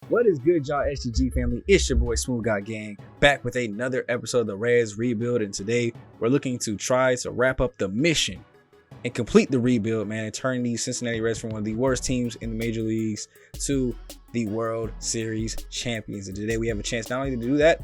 What is good, y'all SGG family? It's your boy SmooveGotGame back with another episode of the Reds Rebuild, and today we're looking to try to wrap up the mission and complete the rebuild, man, and turn these Cincinnati Reds from one of the worst teams in the major leagues to the World Series champions. And today we have a chance not only to do that,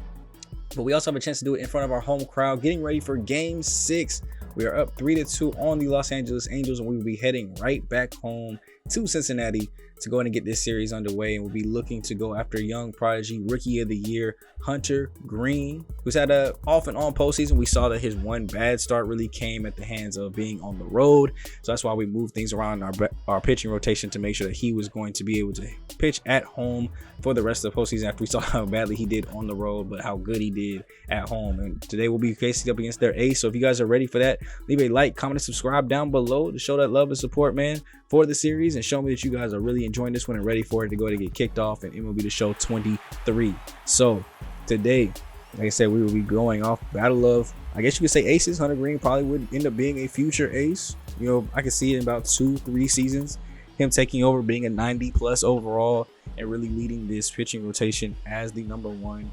but we also have a chance to do it in front of our home crowd, getting ready for Game 6. We are up 3-2 on the Los Angeles Angels, and we will be heading right back home to Cincinnati to go ahead and get this series underway. And we'll be looking to go after young prodigy rookie of the year Hunter Green, who's had a off and on postseason. We saw that his one bad start really came at the hands of being on the road, so that's why we moved things around in our pitching rotation to make sure that he was going to be able to pitch at home for the rest of the postseason, after we saw how badly he did on the road but how good he did at home. And today we'll be facing up against their ace, so if you guys are ready for that, leave a like, comment, and subscribe down below to show that love and support, man, for the series, and show me that you guys are really enjoying this one and ready for it to go ahead and get kicked off in MLB The Show 23. So today, like I said, we will be going off battle of, I guess you could say, aces. Hunter Green probably would end up being a future ace. You know, I could see it in about 2-3 seasons, him taking over, being a 90+ overall and really leading this pitching rotation as the number one.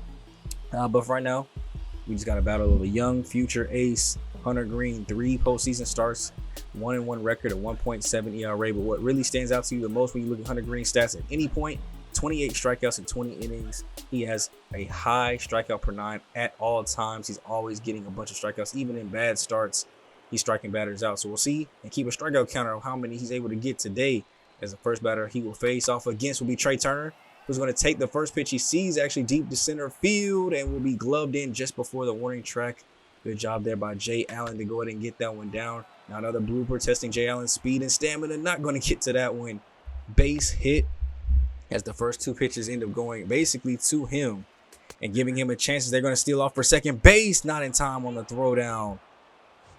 But for right now, we just got a battle of a young future ace, Hunter Green. 3 postseason starts, 1-1 record, a 1.7 ERA. But what really stands out to you the most when you look at Hunter Green's stats at any point: 28 strikeouts in 20 innings. He has a high strikeout per 9 at all times. He's always getting a bunch of strikeouts. Even in bad starts, he's striking batters out. So we'll see and keep a strikeout counter of how many he's able to get today, as the first batter he will face off against will be Trey Turner, who's going to take the first pitch he sees actually deep to center field and will be gloved in just before the warning track. Good job there by Jay Allen to go ahead and get that one down. Now another blooper testing Jay Allen's speed and stamina. Not going to get to that one. Base hit, as the first 2 pitches end up going basically to him and giving him a chance. They're going to steal off for second base. Not in time on the throwdown.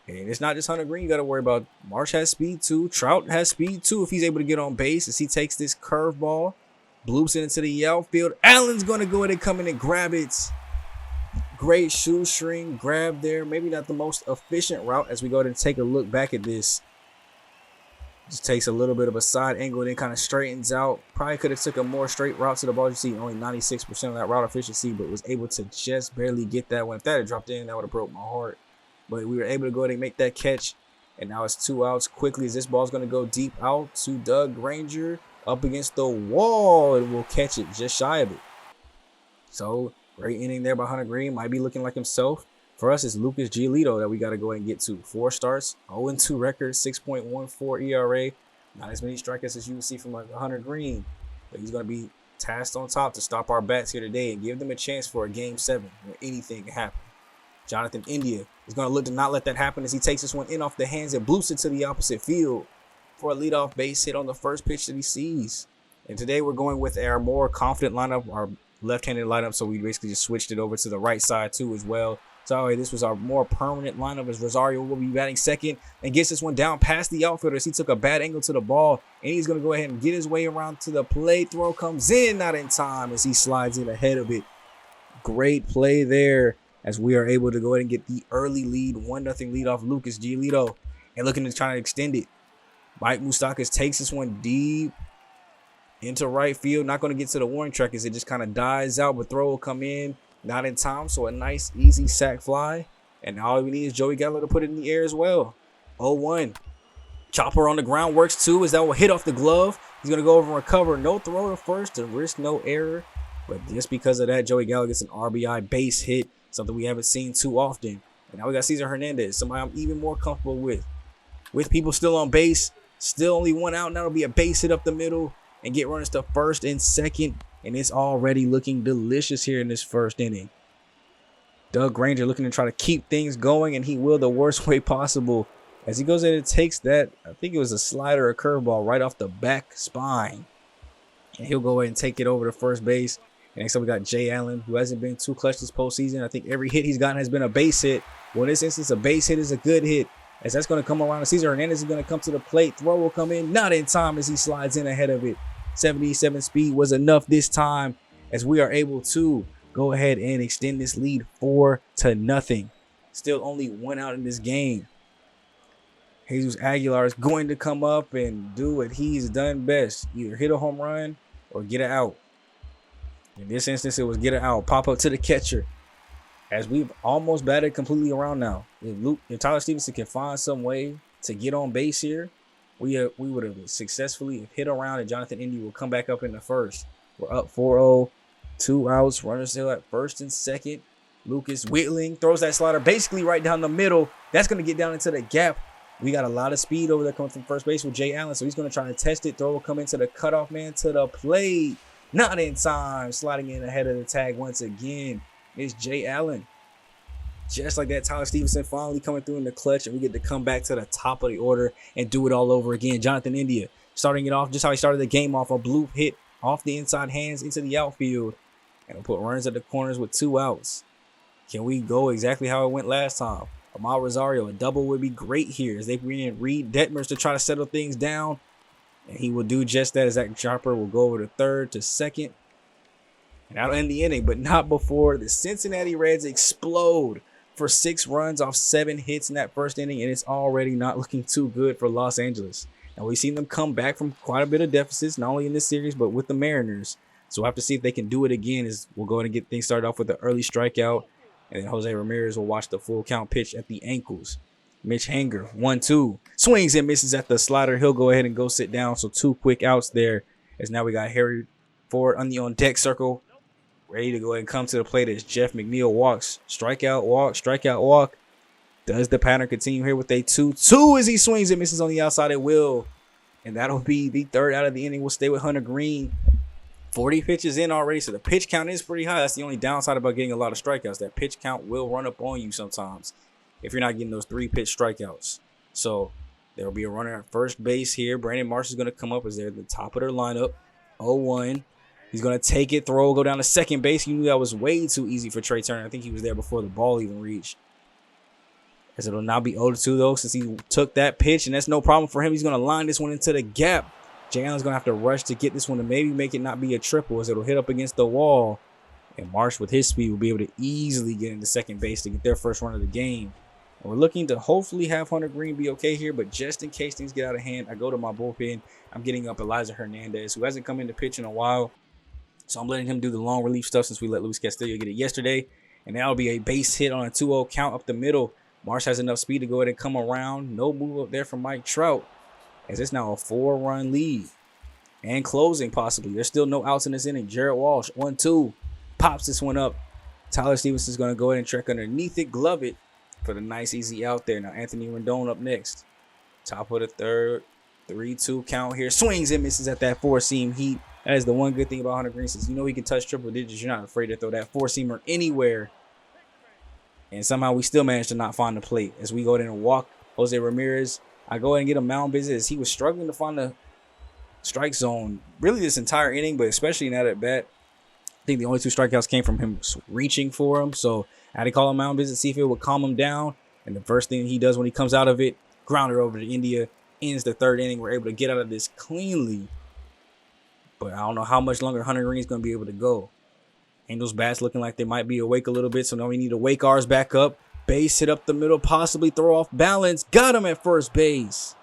And it's not just Hunter Green you got to worry about. Marsh has speed too. Trout has speed too if he's able to get on base, as he takes this curveball, bloops it into the outfield. Allen's going to go ahead and come in and grab it. Great shoestring grab there. Maybe not the most efficient route, as we go ahead and take a look back at this. Just takes a little bit of a side angle, then kind of straightens out. Probably could have took a more straight route to the ball. You see only 96% of that route efficiency, but was able to just barely get that one. If that had dropped in, that would have broke my heart. But we were able to go ahead and make that catch. And now it's 2 outs quickly, as this ball's going to go deep out to Doug Granger up against the wall, and we'll catch it just shy of it. So great inning there by Hunter Green. Might be looking like himself. For us, it's Lucas Giolito that we got to go ahead and get to. 4 starts, 0-2 record, 6.14 ERA. Not as many strikeouts as you can see from Hunter Green. But he's going to be tasked on top to stop our bats here today and give them a chance for a Game 7 where anything can happen. Jonathan India is going to look to not let that happen, as he takes this one in off the hands and bloops it to the opposite field for a leadoff base hit on the first pitch that he sees. And today we're going with our more confident lineup, our left-handed lineup, so we basically just switched it over to the right side too as well. So this was our more permanent lineup, as Rosario will be batting second and gets this one down past the outfielders. He took a bad angle to the ball, and he's going to go ahead and get his way around to the plate. Throw comes in, not in time, as he slides in ahead of it. Great play there, as we are able to go ahead and get the early lead, 1-0 lead off Lucas Giolito, and looking to try to extend it. Mike Moustakas takes this one deep into right field. Not going to get to the warning track, as it just kind of dies out, but throw will come in. Not in time, so a nice, easy sac fly. And all we need is Joey Gallo to put it in the air as well. 0-1. Chopper on the ground works too, as that will hit off the glove. He's going to go over and recover. No throw to first to risk no error. But just because of that, Joey Gallo gets an RBI base hit, something we haven't seen too often. And now we got Cesar Hernandez, somebody I'm even more comfortable with. With people still on base, still only 1 out. Now it'll be a base hit up the middle and get runners to first and second. And it's already looking delicious here in this first inning. Doug Granger looking to try to keep things going, and he will the worst way possible, as he goes in and takes that, I think it was a slider or curveball, right off the back spine. And he'll go ahead and take it over to first base. And next up we got Jay Allen, who hasn't been too clutch this postseason. I think every hit he's gotten has been a base hit. Well, in this instance, a base hit is a good hit, as that's going to come around. Cesar Hernandez is going to come to the plate. Throw will come in, not in time, as he slides in ahead of it. 77 speed was enough this time, as we are able to go ahead and extend this lead 4-0. Still only 1 out in this game. Jesus Aguilar is going to come up and do what he's done best. Either hit a home run or get it out. In this instance, it was get it out, pop up to the catcher. As we've almost batted completely around now. If Tyler Stevenson can find some way to get on base here, we would have successfully hit around, and Jonathan Indy will come back up in the first. We're up 4-0, 2 outs, runners still at first and second. Lucas Whitling throws that slider basically right down the middle. That's going to get down into the gap. We got a lot of speed over there coming from first base with Jay Allen, so he's going to try to test it. Throw will come into the cutoff man to the plate. Not in time. Sliding in ahead of the tag once again. It's Jay Allen. Just like that, Tyler Stevenson finally coming through in the clutch, and we get to come back to the top of the order and do it all over again. Jonathan India starting it off just how he started the game off. A blue hit off the inside hands into the outfield. And we'll put runners at the corners with 2 outs. Can we go exactly how it went last time? Amal Rosario, a double would be great here as they bring in Reed Detmers to try to settle things down. And he will do just that as Zach Chopper will go over to third to second. And that'll end the inning, but not before the Cincinnati Reds explode for 6 runs off 7 hits in that first inning, and it's already not looking too good for Los Angeles. Now, we've seen them come back from quite a bit of deficits, not only in this series, but with the Mariners. So we'll have to see if they can do it again as we'll go ahead and get things started off with an early strikeout, and then Jose Ramirez will watch the full count pitch at the ankles. Mitch Hanger, 1-2. Swings and misses at the slider. He'll go ahead and go sit down. So 2 quick outs there as now we got Harry Ford on the on-deck circle. Ready to go ahead and come to the plate as Jeff McNeil walks. Strikeout, walk, strikeout, walk. Does the pattern continue here with a 2-2 as he swings and misses on the outside? It will. And that'll be the 3rd out of the inning. We'll stay with Hunter Green. 40 pitches in already, so the pitch count is pretty high. That's the only downside about getting a lot of strikeouts. That pitch count will run up on you sometimes if you're not getting those 3-pitch strikeouts. So there will be a runner at first base here. Brandon Marsh is going to come up as they're at the top of their lineup. 0-1. He's going to take it, throw, go down to second base. You knew that was way too easy for Trey Turner. I think he was there before the ball even reached. As it'll now be 0-2 though, since he took that pitch, and that's no problem for him. He's going to line this one into the gap. Jay Allen's going to have to rush to get this one to maybe make it not be a triple as it'll hit up against the wall. And Marsh, with his speed, will be able to easily get into second base to get their first run of the game. And we're looking to hopefully have Hunter Green be okay here, but just in case things get out of hand, I go to my bullpen. I'm getting up Elijah Hernandez, who hasn't come into pitch in a while. So I'm letting him do the long relief stuff since we let Luis Castillo get it yesterday. And that'll be a base hit on a 2-0 count up the middle. Marsh has enough speed to go ahead and come around. No move up there from Mike Trout, as it's now a 4-run lead. And closing possibly. There's still no outs in this inning. Jared Walsh, 1-2. Pops this one up. Tyler Stevenson's going to go ahead and track underneath it. Glove it for the nice easy out there. Now Anthony Rendon up next. Top of the third. 3-2 count here. Swings and misses at that 4-seam heat. That is the one good thing about Hunter Green. Since you know he can touch triple digits, you're not afraid to throw that 4-seamer anywhere. And somehow we still managed to not find the plate. As we go ahead and walk Jose Ramirez, I go ahead and get a mound visit as he was struggling to find the strike zone really this entire inning, but especially in that at bat. I think the only 2 strikeouts came from him reaching for him. So I had to call a mound visit, see if it would calm him down. And the first thing he does when he comes out of it, grounder over to India, ends the 3rd inning. We're able to get out of this cleanly. But I don't know how much longer Hunter Green is going to be able to go. Angels bats looking like they might be awake a little bit, so now we need to wake ours back up. Base hit up the middle, possibly throw off balance. Got him at first base.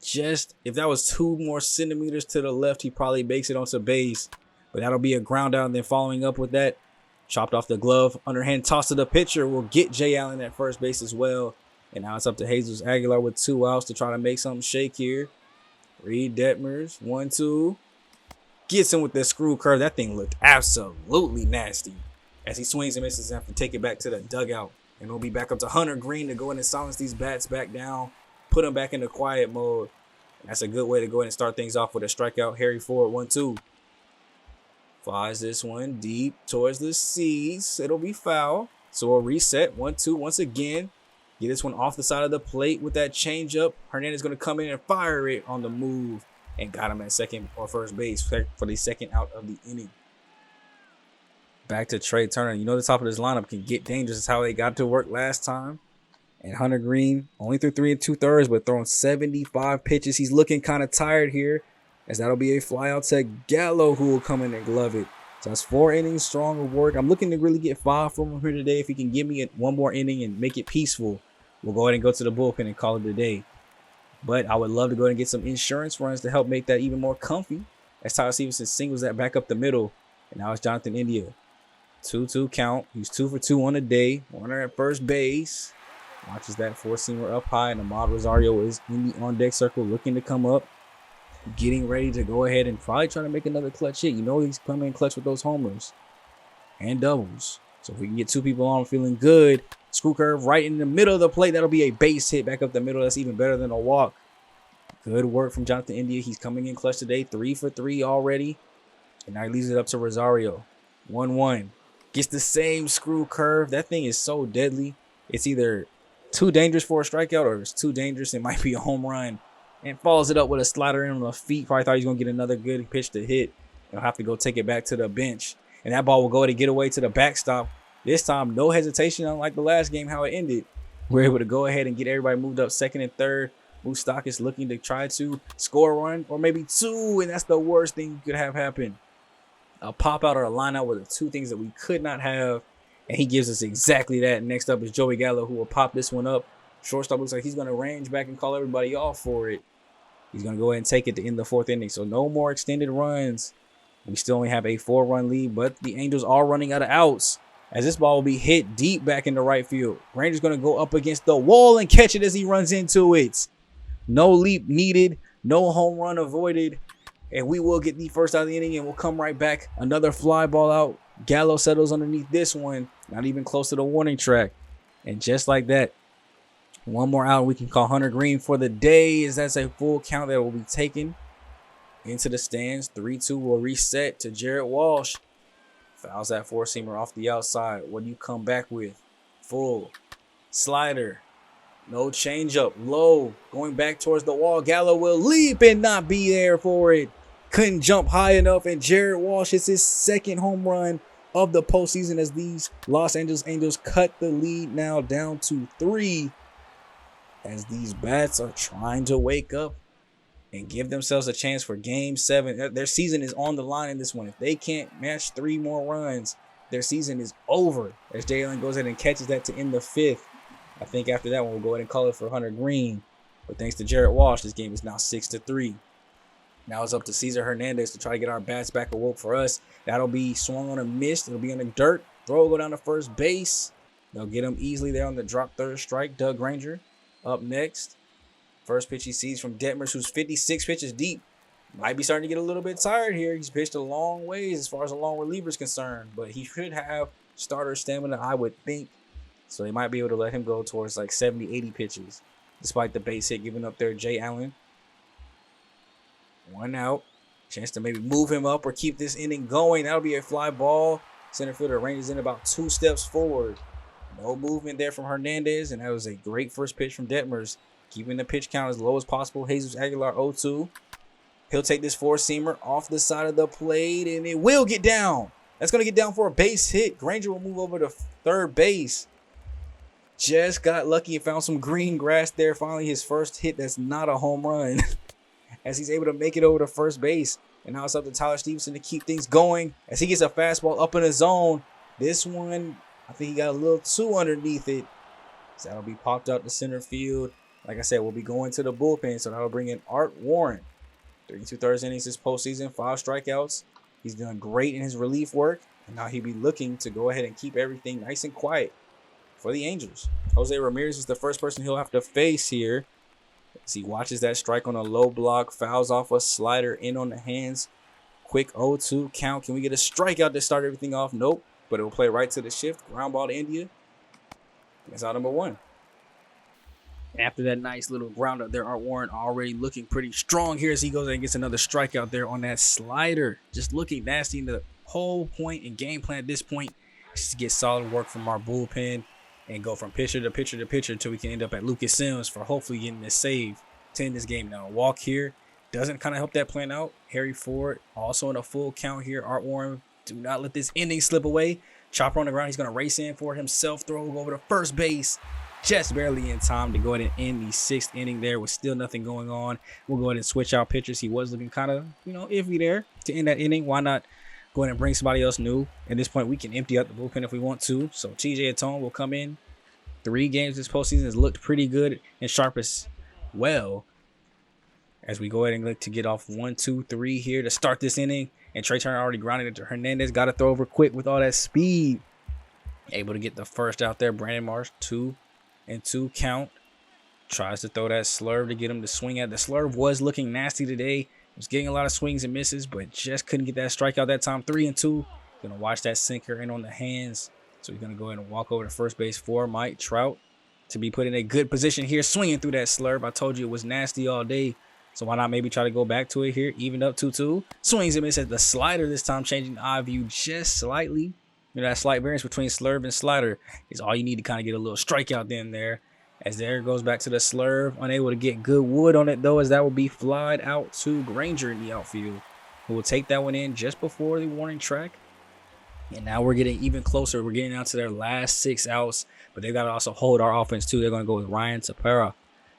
Just, if that was 2 more centimeters to the left, he probably makes it onto base. But that'll be a ground out, and then following up with that, chopped off the glove. Underhand toss to the pitcher will get Jay Allen at first base as well. And now it's up to Jesus Aguilar with 2 outs to try to make something shake here. Reed Detmers, 1-2. Gets him with the screw curve. That thing looked absolutely nasty as he swings and misses and have to take it back to the dugout. And we'll be back up to Hunter Green to go in and silence these bats back down, put them back into quiet mode. And that's a good way to go ahead and start things off with a strikeout. Harry Ford, 1-2. Flies this one deep towards the seats. It'll be foul. So we'll reset. 1-2 once again. Get this one off the side of the plate with that changeup. Hernandez is going to come in and fire it on the move. And got him at second or first base for the 2nd out of the inning. Back to Trey Turner. You know the top of this lineup can get dangerous. That's how they got to work last time. And Hunter Green only threw 3 2/3, but throwing 75 pitches. He's looking kind of tired here, as that'll be a flyout to Gallo, who will come in and glove it. So that's 4 innings strong of work. I'm looking to really get 5 from him here today. If he can give me 1 more inning and make it peaceful, we'll go ahead and go to the bullpen and call it a day. But I would love to go ahead and get some insurance runs to help make that even more comfy. As Tyler Stevenson singles that back up the middle. And now it's Jonathan India. 2-2 count. He's 2 for 2 on the day. Runner at first base. Watches that four-seamer up high, and Ahmad Rosario is in the on-deck circle looking to come up. Getting ready to go ahead and probably try to make another clutch hit. You know he's coming in clutch with those homers and doubles. So if we can get 2 people on feeling good, screw curve right in the middle of the plate. That'll be a base hit back up the middle. That's even better than a walk. Good work from Jonathan India. He's coming in clutch today. 3 for 3 already. And now he leaves it up to Rosario. 1-1. Gets the same screw curve. That thing is so deadly. It's either too dangerous for a strikeout or it's too dangerous. It might be a home run. And follows it up with a slider in on the feet. Probably thought he was going to get another good pitch to hit. He'll have to go take it back to the bench. And that ball will go to get away to the backstop. This time, no hesitation, unlike the last game, how it ended. We're able to go ahead and get everybody moved up second and third. Moustakas looking to try to score a run or maybe 2. And that's the worst thing you could have happen. A pop out or a line out were the 2 things that we could not have. And he gives us exactly that. Next up is Joey Gallo, who will pop this one up. Shortstop looks like he's going to range back and call everybody off for it. He's going to go ahead and take it to end the 4th inning. So no more extended runs. We still only have a 4-run lead, but the Angels are running out of outs. As this ball will be hit deep back into right field. Granger's going to go up against the wall and catch it as he runs into it. No leap needed. No home run avoided. And we will get the first out of the inning and we'll come right back. Another fly ball out. Gallo settles underneath this one. Not even close to the warning track. And just like that, one more out, we can call Hunter Green for the day, as that's a full count that will be taken into the stands. 3-2 will reset to Jared Walsh. Fouls that four-seamer off the outside. What do you come back with? Full slider. No changeup. Low. Going back towards the wall. Gallo will leap and not be there for it. Couldn't jump high enough, and Jared Walsh hits his 2nd home run of the postseason as these Los Angeles Angels cut the lead now down to 3. As these bats are trying to wake up and give themselves a chance for Game 7. Their season is on the line in this one. If they can't match 3 more runs, their season is over. As Jalen goes ahead and catches that to end the 5th. I think after that one, we'll go ahead and call it for Hunter Green. But thanks to Jared Walsh, this game is now 6-3. Now it's up to Cesar Hernandez to try to get our bats back awoke for us. That'll be swung on a miss. It'll be in the dirt. Throw will go down to first base. They'll get him easily there on the drop third strike. Doug Granger up next. First pitch he sees from Detmers, who's 56 pitches deep. Might be starting to get a little bit tired here. He's pitched a long ways as far as a long reliever is concerned. But he should have starter stamina, I would think. So they might be able to let him go towards like 70, 80 pitches. Despite the base hit given up there, Jay Allen. 1 out. Chance to maybe move him up or keep this inning going. That'll be a fly ball. Center fielder ranges in about 2 steps forward. No movement there from Hernandez. And that was a great first pitch from Detmers. Keeping the pitch count as low as possible. Jesus Aguilar 0-2. He'll take this four-seamer off the side of the plate, and it will get down. That's going to get down for a base hit. Granger will move over to third base. Just got lucky and found some green grass there. Finally, his first hit that's not a home run as he's able to make it over to first base. And now it's up to Tyler Stevenson to keep things going as he gets a fastball up in the zone. This one, I think he got a little too underneath it. So that'll be popped out to center field. Like I said, we'll be going to the bullpen, so that'll bring in Art Warren. 3 2/3 innings this postseason, 5 strikeouts. He's done great in his relief work, and now he'll be looking to go ahead and keep everything nice and quiet for the Angels. Jose Ramirez is the first person he'll have to face here as he watches that strike on a low block, fouls off a slider in on the hands. Quick 0-2 count. Can we get a strikeout to start everything off? Nope, but it will play right to the shift. Ground ball to India. That's out number 1. After that nice little ground up there, Art Warren already looking pretty strong here as he goes and gets another strikeout there on that slider. Just looking nasty. In the whole point and game plan at this point is to get solid work from our bullpen and go from pitcher to pitcher to pitcher until we can end up at Lucas Sims for hopefully getting this save to end this game. Now, a walk here doesn't kind of help that plan out. Harry Ford also in a full count here. Art Warren, do not let this inning slip away. Chopper on the ground. He's going to race in for it himself. Throw over to first base. Just barely in time to go ahead and end the 6th inning there with still nothing going on. We'll go ahead and switch out pitchers. He was looking kind of, iffy there to end that inning. Why not go ahead and bring somebody else new? At this point, we can empty out the bullpen if we want to. So TJ Atone will come in. 3 games this postseason has looked pretty good and sharp as well. As we go ahead and look to get off 1, 2, 3 here to start this inning. And Trey Turner already grounded it to Hernandez. Got to throw over quick with all that speed. Able to get the first out there. Brandon Marsh, 2-2 count. Tries to throw that slurve to get him to swing at. The slurve was looking nasty today. Was getting a lot of swings and misses, but just couldn't get that strikeout that time. 3-2. Gonna watch that sinker in on the hands. So he's gonna go ahead and walk over to first base for Mike Trout to be put in a good position here, swinging through that slurve. I told you it was nasty all day. So why not maybe try to go back to it here? Even up 2-2. Swings and misses at the slider this time, changing the eye view just slightly. You know, that slight variance between slurve and slider is all you need to kind of get a little strikeout in there. As there goes back to the slurve, unable to get good wood on it though, as that will be flied out to Granger in the outfield, who will take that one in just before the warning track. And now we're getting even closer. We're getting down to their last 6 outs, but they got to also hold our offense too. They're going to go with Ryan Tepera.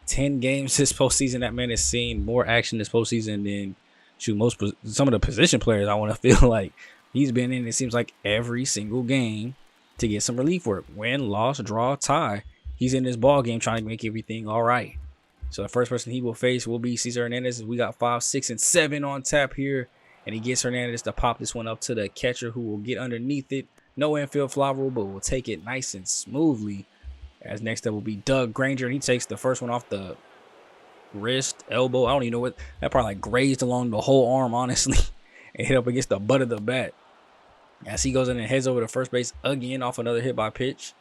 10 games this postseason. That man has seen more action this postseason than some of the position players. I want to feel like he's been in, it seems like, every single game to get some relief work. Win, loss, draw, tie. He's in this ball game trying to make everything all right. So the first person he will face will be Cesar Hernandez. We got 5, 6, and 7 on tap here. And he gets Hernandez to pop this one up to the catcher, who will get underneath it. No infield fly rule, but will take it nice and smoothly. As next up will be Doug Granger. And he takes the first one off the wrist, elbow. I don't even know what. That probably like grazed along the whole arm, honestly. And hit up against the butt of the bat. As he goes in and heads over to first base again off another hit by pitch.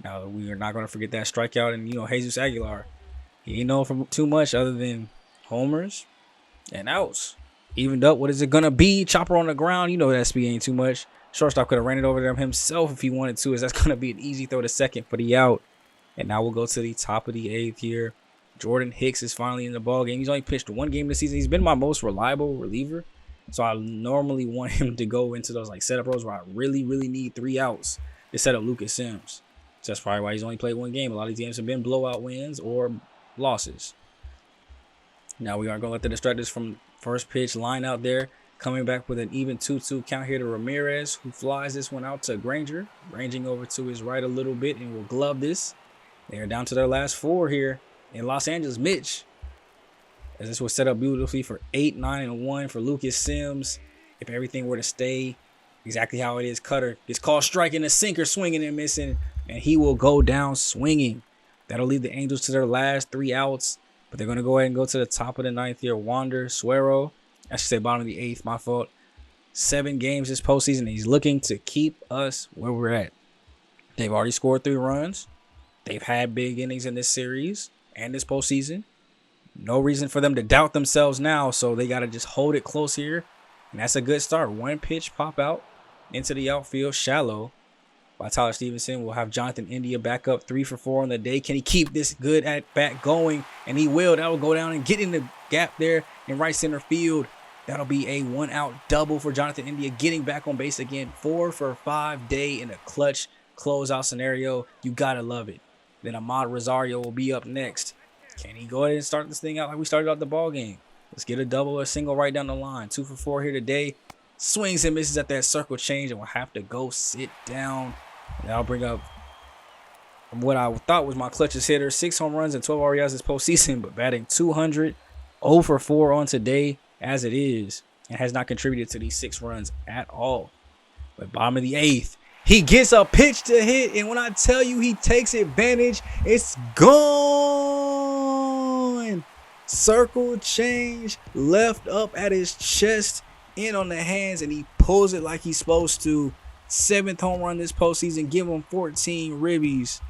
Now, we are not going to forget that strikeout. And, Jesus Aguilar, he ain't known for too much other than homers and outs. Evened up. What is it going to be? Chopper on the ground. That speed ain't too much. Shortstop could have ran it over them himself if he wanted to, as that's going to be an easy throw to second for the out. And now we'll go to the top of the 8th here. Jordan Hicks is finally in the ball game. He's only pitched 1 game this season. He's been my most reliable reliever. So I normally want him to go into those setup roles where I really, really need 3 outs to set up Lucas Sims. So that's probably why he's only played 1 game. A lot of these games have been blowout wins or losses. Now we are going to let the distractors from first pitch line out there. Coming back with an even 2-2 count here to Ramirez, who flies this one out to Granger. Ranging over to his right a little bit and will glove this. They are down to their last 4 here in Los Angeles. Mitch, as this was set up beautifully for 8, 9, and 1 for Lucas Sims. If everything were to stay exactly how it is, Cutter gets called striking, a sinker, swinging and missing, and he will go down swinging. That'll lead the Angels to their last 3 outs, but they're going to go ahead and go to the top of the 9th here. Wander Suero, I should say bottom of the 8th, my fault. 7 games this postseason, and he's looking to keep us where we're at. They've already scored 3 runs. They've had big innings in this series and this postseason. No reason for them to doubt themselves now, so they got to just hold it close here. And that's a good start. 1 pitch pop out into the outfield, shallow, by Tyler Stevenson. We'll have Jonathan India back up 3 for 4 on the day. Can he keep this good at bat going? And he will. That will go down and get in the gap there in right center field. That'll be a 1-out double for Jonathan India, getting back on base again. 4 for 5 day in a clutch closeout scenario. You got to love it. Then Ahmad Rosario will be up next. Can he go ahead and start this thing out like we started out the ball game? Let's get a double or a single right down the line. 2 for 4 here today. Swings and misses at that circle change, and will have to go sit down. And I'll bring up what I thought was my clutchest hitter. 6 home runs and 12 RBIs this postseason, but batting 200. 0 for 4 on today as it is, and has not contributed to these 6 runs at all. But bottom of the 8th, he gets a pitch to hit, and when I tell you he takes advantage, it's gone. Circle change, left up at his chest, in on the hands, and he pulls it like he's supposed to. 7th home run this postseason, give him 14 ribbies.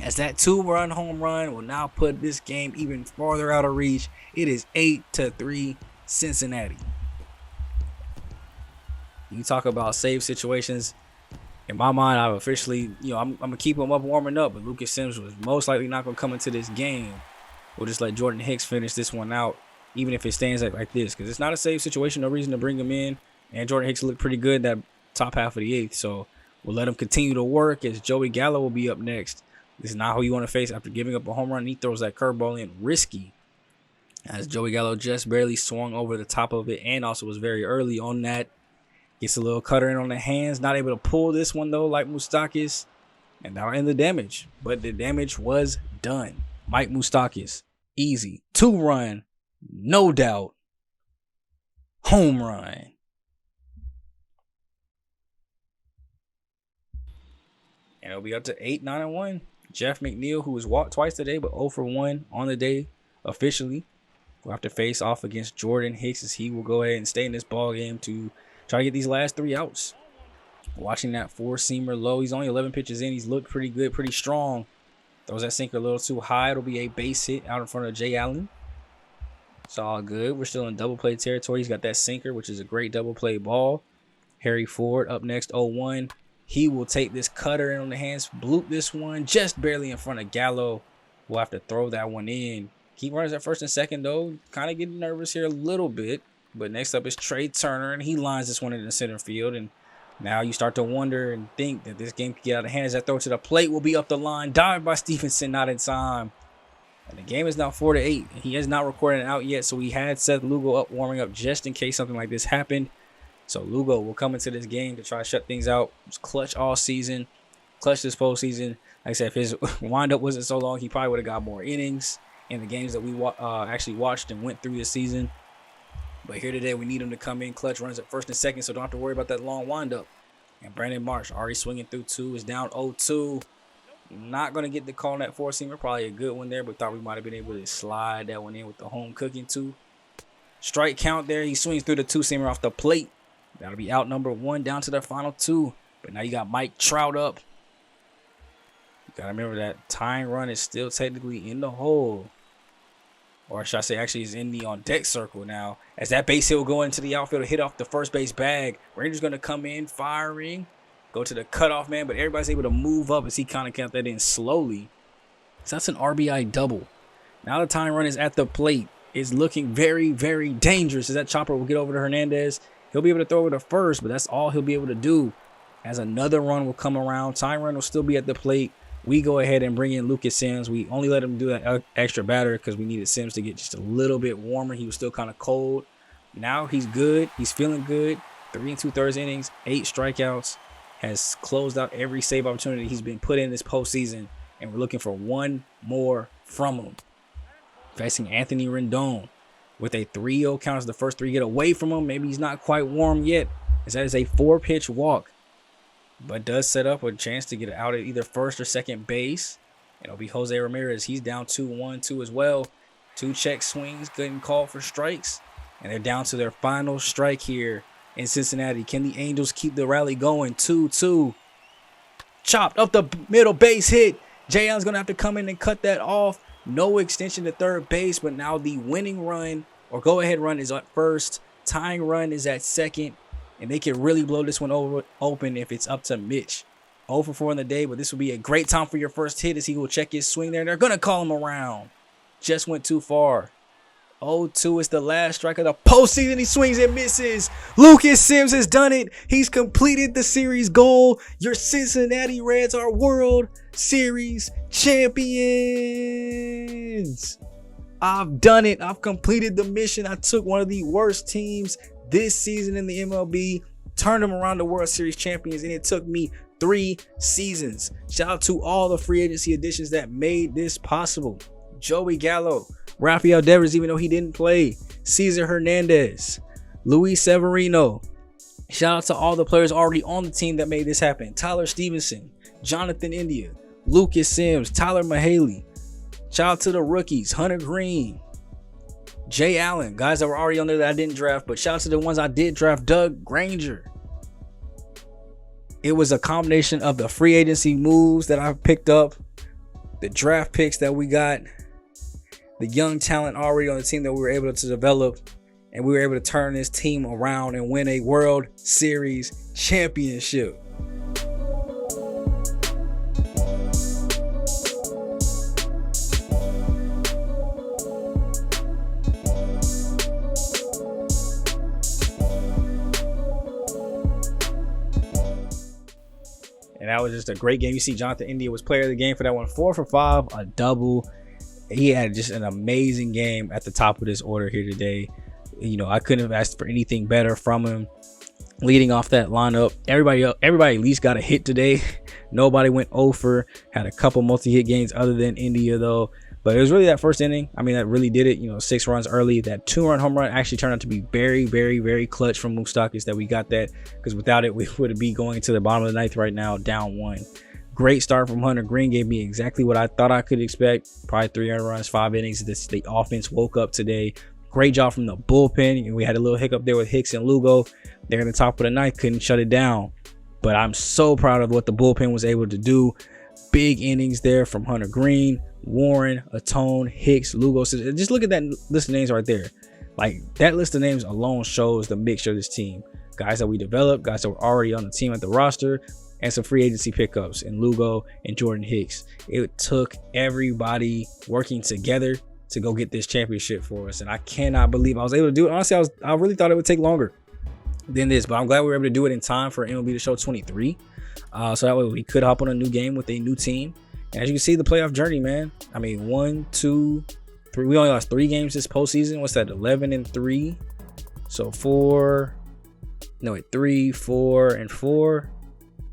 As that 2-run home run will now put this game even farther out of reach. It is 8-3 Cincinnati. You talk about save situations. In my mind, I've officially, I'm going to keep him up warming up, but Lucas Sims was most likely not going to come into this game. We'll just let Jordan Hicks finish this one out, even if it stands like this, because it's not a save situation. No reason to bring him in. And Jordan Hicks looked pretty good that top half of the 8th, so we'll let him continue to work as Joey Gallo will be up next. This is not who you want to face after giving up a home run. He throws that curveball in risky, as Joey Gallo just barely swung over the top of it and also was very early on that. Gets a little cutter in on the hands. Not able to pull this one, though, like Moustakas. And now in the damage. But the damage was done. Mike Moustakas. Easy. 2-run. No doubt. Home run. And it'll be up to 8-9-1. Jeff McNeil, who was walked twice today, but 0 for 1 on the day officially, will have to face off against Jordan Hicks as he will go ahead and stay in this ball game to try to get these last 3 outs. Watching that 4-seamer low. He's only 11 pitches in. He's looked pretty good, pretty strong. Throws that sinker a little too high. It'll be a base hit out in front of Jay Allen. It's all good. We're still in double play territory. He's got that sinker, which is a great double play ball. Harry Ford up next, 0-1. He will take this cutter in on the hands, bloop this one just barely in front of Gallo. We'll have to throw that one in. He runs at first and second, though. Kind of getting nervous here a little bit. But next up is Trey Turner, and he lines this one in the center field. And now you start to wonder and think that this game could get out of hand as that throw to the plate will be up the line. Dived by Stevenson, not in time. And the game is now 4-8. He has not recorded an out yet, so we had Seth Lugo up warming up just in case something like this happened. So Lugo will come into this game to try to shut things out. He was clutch all season, clutch this postseason. Like I said, if his windup wasn't so long, he probably would have got more innings in the games that we actually watched and went through this season. But here today, we need him to come in clutch, runs at first and second, so don't have to worry about that long windup. And Brandon Marsh already swinging through 2, is down 0-2. Not going to get the call on that 4-seamer. Probably a good one there, but thought we might have been able to slide that one in with the home cooking too. Strike count there. He swings through the 2-seamer off the plate. That'll be out number 1 down to the final 2. But now you got Mike Trout up. You got to remember that tying run is still technically in the hole. Or should I say, actually, is in the on-deck circle now. As that base hit will go into the outfield, hit off the first base bag. Rangers going to come in, firing. Go to the cutoff man, but everybody's able to move up as he kind of count that in slowly. So that's an RBI double. Now the tying run is at the plate. It's looking very, very dangerous as that chopper will get over to Hernandez. He'll be able to throw it to first, but that's all he'll be able to do. As another run will come around, tying run will still be at the plate. We go ahead and bring in Lucas Sims. We only let him do that extra batter because we needed Sims to get just a little bit warmer. He was still kind of cold. Now he's good. He's feeling good. 3 2/3 innings, 8 strikeouts. Has closed out every save opportunity he's been put in this postseason. And we're looking for one more from him. Facing Anthony Rendon with a 3-0 count as the first 3 get away from him. Maybe he's not quite warm yet, as that is a 4-pitch walk. But does set up a chance to get out at either first or second base. It'll be Jose Ramirez. He's down 2-1-2 as well. 2 check swings, getting called for strikes. And they're down to their final strike here in Cincinnati. Can the Angels keep the rally going? 2-2. Chopped up the middle, base hit. Jay Allen's going to have to come in and cut that off. No extension to third base, but now the winning run or go-ahead run is at first. Tying run is at second. And they can really blow this one open if it's up to Mitch. 0 for 4 in the day, but this will be a great time for your first hit as he will check his swing there. And they're going to call him around. Just went too far. 0-2 is the last strike of the postseason. He swings and misses. Lucas Sims has done it. He's completed the series goal. Your Cincinnati Reds are World Series champions. I've done it. I've completed the mission. I took one of the worst teams this season in the MLB, turned them around to World Series champions, and it took me 3 seasons. Shout out to all the free agency additions that made this possible. Joey Gallo, Rafael Devers, even though he didn't play, Cesar Hernandez, Luis Severino. Shout out to all the players already on the team that made this happen. Tyler Stevenson, Jonathan India, Lucas Sims, Tyler Mahaley. Shout out to the rookies, Hunter Green, Jay Allen, guys that were already on there that I didn't draft, but shout out to the ones I did draft. Doug Granger. It was a combination of the free agency moves that I picked up, the draft picks that we got, the young talent already on the team that we were able to develop, and we were able to turn this team around and win a World Series championship. And that was just a great game. You see Jonathan India was player of the game for that one. 4 for 5, a double. He had just an amazing game at the top of this order here today. You know, I couldn't have asked for anything better from him. Leading off that lineup, everybody at least got a hit today. Nobody went over. Had a couple multi-hit games other than India though. But it was really that first inning. I mean, that really did it. You know, 6 runs early. That 2-run home run actually turned out to be very, very, very clutch from Moustakas that we got that. Because without it, we would be going to the bottom of the 9th right now, down 1. Great start from Hunter Green, gave me exactly what I thought I could expect. Probably 300 runs, 5 innings. The offense woke up today. Great job from the bullpen. And we had a little hiccup there with Hicks and Lugo. They're in the top of the ninth, couldn't shut it down. But I'm so proud of what the bullpen was able to do. Big innings there from Hunter Green, Warren, Atone, Hicks, Lugo. Just look at that list of names right there. Like, that list of names alone shows the mixture of this team. Guys that we developed, guys that were already on the team at the roster, and some free agency pickups in Lugo and Jordan Hicks. It took everybody working together to go get this championship for us. And I cannot believe I was able to do it. Honestly, I really thought it would take longer than this, but I'm glad we were able to do it in time for MLB The Show 23. So that way we could hop on a new game with a new team. And as you can see, the playoff journey, man. I mean, 1, 2, 3. We only lost 3 games this postseason. What's that? 11-3. So 3, 4, and 4.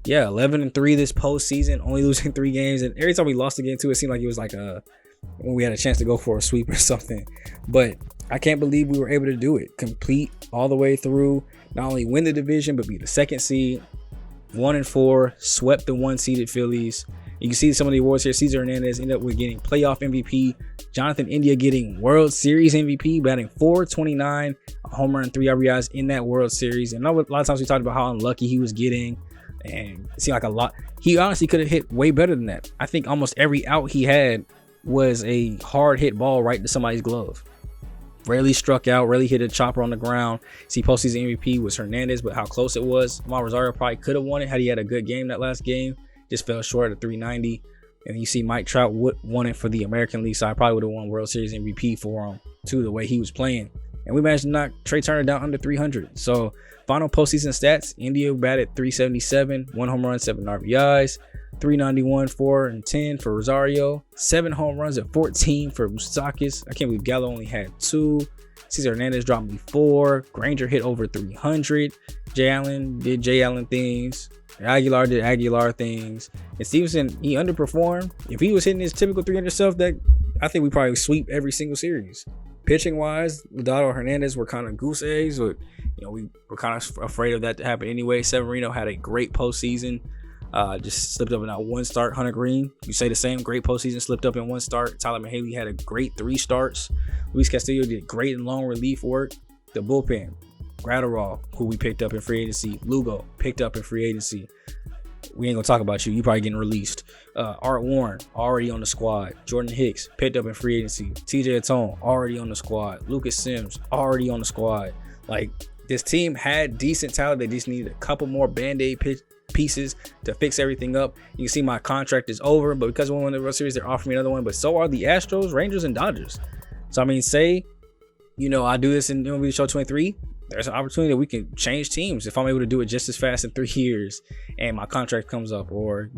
Yeah, 11-3 this postseason, only losing 3 games. And every time we lost a game too, it seemed like it was like when we had a chance to go for a sweep or something. But I can't believe we were able to do it. Complete all the way through. Not only win the division, but be the 2nd seed. 1-4, swept the 1-seeded Phillies. You can see some of the awards here. Cesar Hernandez ended up with getting playoff MVP. Jonathan India getting World Series MVP, batting .429, a home run, 3 RBIs in that World Series. And a lot of times we talked about how unlucky he was getting. And it seemed like a lot. He honestly could have hit way better than that. I think almost every out he had was a hard hit ball right to somebody's glove. Rarely struck out, rarely hit a chopper on the ground. See, postseason MVP was Hernandez, but how close it was. Amal Rosario probably could have won it had he had a good game that last game. Just fell short at 390. And you see Mike Trout won it for the American League side. Probably would have won World Series MVP for him too, the way he was playing. And we managed to knock Trey Turner down under 300. So final postseason stats: India batted .377, 1 home run, 7 RBIs, 391, 4 and 10 for Rosario, 7 home runs and 14 for Moustakas. I can't believe Gallo only had 2. Cesar Hernandez dropped me 4. Granger hit over 300. Jay Allen did Jay Allen things. Aguilar did Aguilar things. And Stevenson, he underperformed. If he was hitting his typical 300 stuff, that I think we probably sweep every single series. Pitching wise, Ladado and Hernandez were kind of goose eggs, but we were kind of afraid of that to happen anyway. Severino had a great postseason. Just slipped up in that 1 start. Hunter Green, you say the same, great postseason, slipped up in 1 start. Tyler Mahaley had a great 3 starts. Luis Castillo did great in long relief work. The bullpen, Gratterall, who we picked up in free agency. Lugo, picked up in free agency. We ain't gonna talk about you. You probably getting released. Art Warren, already on the squad. Jordan Hicks, picked up in free agency. TJ Atone, already on the squad. Lucas Sims, already on the squad. Like, this team had decent talent. They just needed a couple more band-aid pieces to fix everything up. You can see my contract is over, but because we won the World Series, they're offering me another one. But so are the Astros, Rangers, and Dodgers. So I mean, say, I do this in MLB Show 23. There's an opportunity that we can change teams if I'm able to do it just as fast in 3 years and my contract comes up, or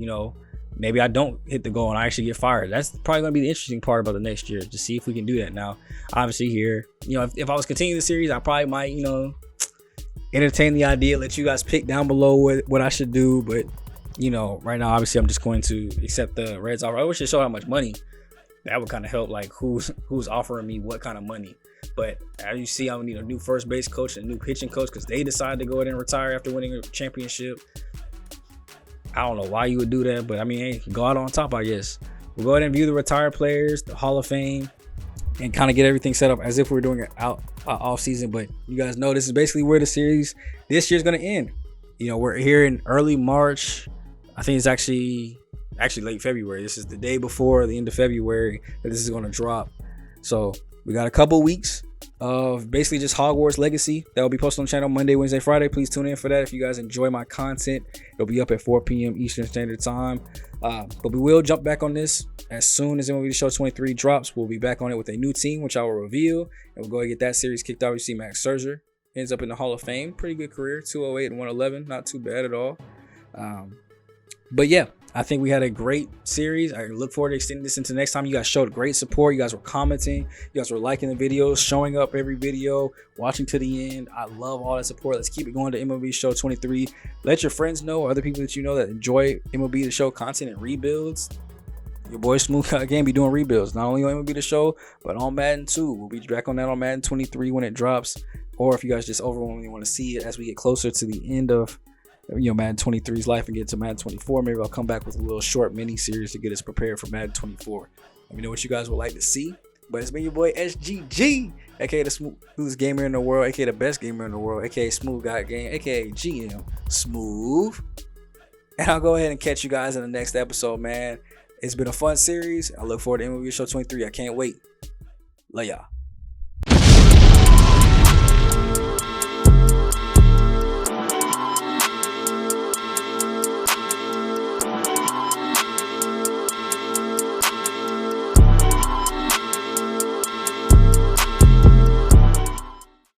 maybe I don't hit the goal and I actually get fired. That's probably going to be the interesting part about the next year, to see if we can do that. Now, obviously here, if I was continuing the series, I probably might, entertain the idea, let you guys pick down below what I should do. But, right now, obviously I'm just going to accept the Reds offer. I wish it showed how much money. That would kind of help, like who's offering me what kind of money. But as you see, I would need a new first base coach and a new pitching coach because they decided to go ahead and retire after winning a championship. I don't know why you would do that, but I mean, hey, go out on top, I guess. We'll go ahead and view the retired players, the Hall of Fame, and kind of get everything set up as if we're doing it off season. But you guys know this is basically where the series this year's going to end. We're here in early March. I think it's actually late February. This is the day before the end of February that this is going to drop. So we got a couple weeks of basically just Hogwarts Legacy that will be posted on the channel Monday, Wednesday, Friday. Please tune in for that if you guys enjoy my content. It'll be up at 4 p.m. Eastern Standard Time. But we will jump back on this as soon as MLB The Show 23 drops. We'll be back on it with a new team, which I will reveal. And we'll go and get that series kicked off. You see Max Scherzer ends up in the Hall of Fame. Pretty good career, 208 and 111. Not too bad at all. But yeah, I think we had a great series. I look forward to extending this into next time. You guys showed great support. You guys were commenting. You guys were liking the videos, showing up every video, watching to the end. I love all that support. Let's keep it going to MLB Show 23. Let your friends know, other people that you know that enjoy MLB The Show content and rebuilds. Your boy SmooveGotGame be doing rebuilds, not only on MLB The Show, but on Madden 2. We'll be back on that on Madden 23 when it drops. Or if you guys just overwhelmingly want to see it as we get closer to the end of Madden 23's life and get to Madden 24. Maybe I'll come back with a little short mini series to get us prepared for Madden 24. Let me know what you guys would like to see. But it's been your boy SGG, aka the smoothest gamer in the world, aka the best gamer in the world, aka SmooveGotGame, aka GM Smooth. And I'll go ahead and catch you guys in the next episode, man. It's been a fun series. I look forward to MLB Show 23. I can't wait. Love y'all.